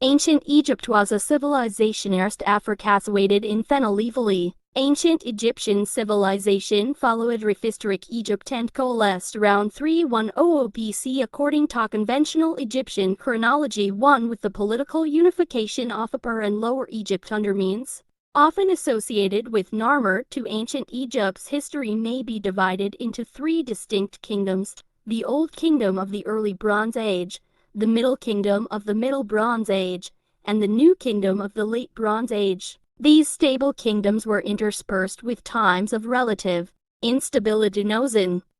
Ancient Egypt was a civilization erst Africasoated in Phenolevally. Ancient Egyptian civilization followed prehistoric Egypt and coalesced around 3100 BC according to conventional Egyptian chronology, one with the political unification of Upper and Lower Egypt under means. Often associated with Narmer to ancient Egypt's history may be divided into three distinct kingdoms: the Old Kingdom of the Early Bronze Age, the Middle Kingdom of the Middle Bronze Age, and the New Kingdom of the Late Bronze Age. These stable kingdoms were interspersed with times of relative instability.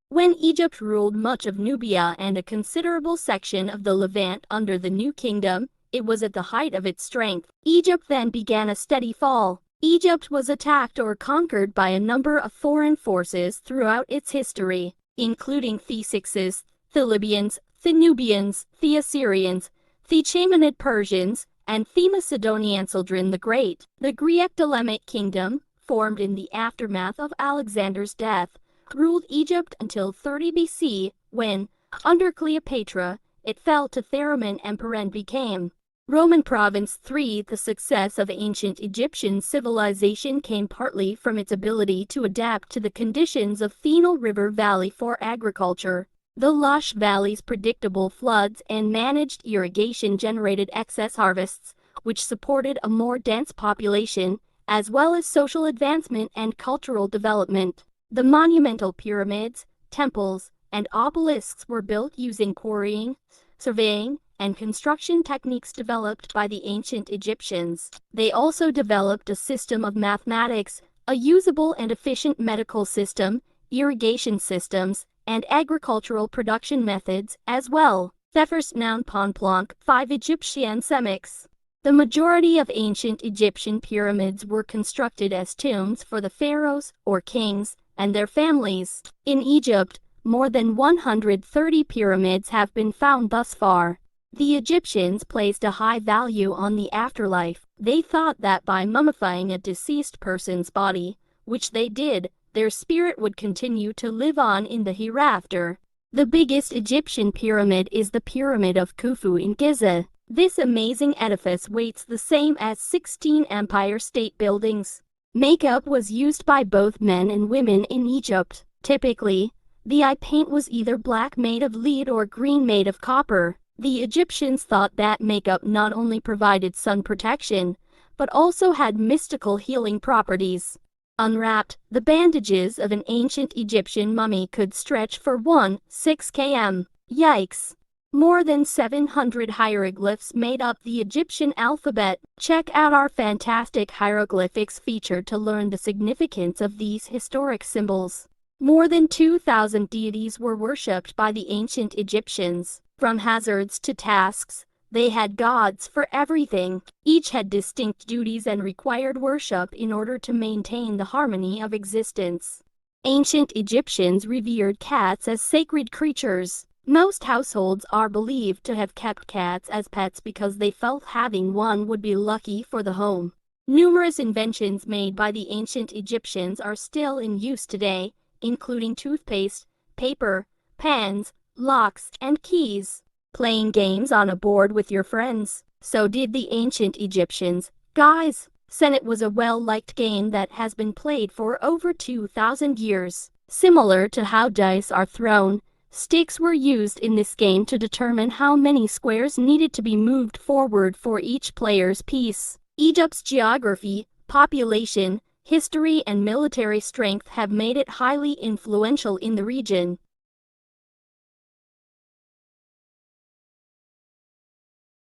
When Egypt ruled much of Nubia and a considerable section of the Levant under the New Kingdom, it was at the height of its strength. Egypt then began a steady fall. Egypt was attacked or conquered by a number of foreign forces throughout its history, including the Hyksos, the Libyans, the Nubians, the Assyrians, the Chaemenid Persians, and the Macedonian Alexander the Great. The Greek Ptolemaic Kingdom, formed in the aftermath of Alexander's death, ruled Egypt until 30 BC, when, under Cleopatra, it fell to the Roman Emperor and became Roman province. 3. The success of ancient Egyptian civilization came partly from its ability to adapt to the conditions of the Nile River Valley for agriculture. The lush valley's predictable floods and managed irrigation generated excess harvests, which supported a more dense population, as well as social advancement and cultural development. The monumental pyramids, temples, and obelisks were built using quarrying, surveying, and construction techniques developed by the ancient Egyptians. They also developed a system of mathematics, a usable and efficient medical system, irrigation systems, and agricultural production methods as well. The first noun Ponplonk, 5 Egyptian Semics. The majority of ancient Egyptian pyramids were constructed as tombs for the pharaohs, or kings, and their families. In Egypt, more than 130 pyramids have been found thus far. The Egyptians placed a high value on the afterlife. They thought that by mummifying a deceased person's body, which they did, their spirit would continue to live on in the hereafter. The biggest Egyptian pyramid is the Pyramid of Khufu in Giza. This amazing edifice weighs the same as 16 Empire State Buildings. Makeup was used by both men and women in Egypt. Typically, the eye paint was either black made of lead or green made of copper. The Egyptians thought that makeup not only provided sun protection, but also had mystical healing properties. Unwrapped, the bandages of an ancient Egyptian mummy could stretch for 6 km. Yikes! More than 700 hieroglyphs made up the Egyptian alphabet. Check out our fantastic hieroglyphics feature to learn the significance of these historic symbols. More than 2,000 deities were worshipped by the ancient Egyptians. From hazards to tasks, they had gods for everything. Each had distinct duties and required worship in order to maintain the harmony of existence. Ancient Egyptians revered cats as sacred creatures. Most households are believed to have kept cats as pets because they felt having one would be lucky for the home. Numerous inventions made by the ancient Egyptians are still in use today, including toothpaste, paper, pans, locks, and keys. Playing games on a board with your friends. So did the ancient Egyptians, guys. Senet was a well-liked game that has been played for over 2,000 years. Similar to how dice are thrown, sticks were used in this game to determine how many squares needed to be moved forward for each player's piece. Egypt's geography, population, history, and military strength have made it highly influential in the region.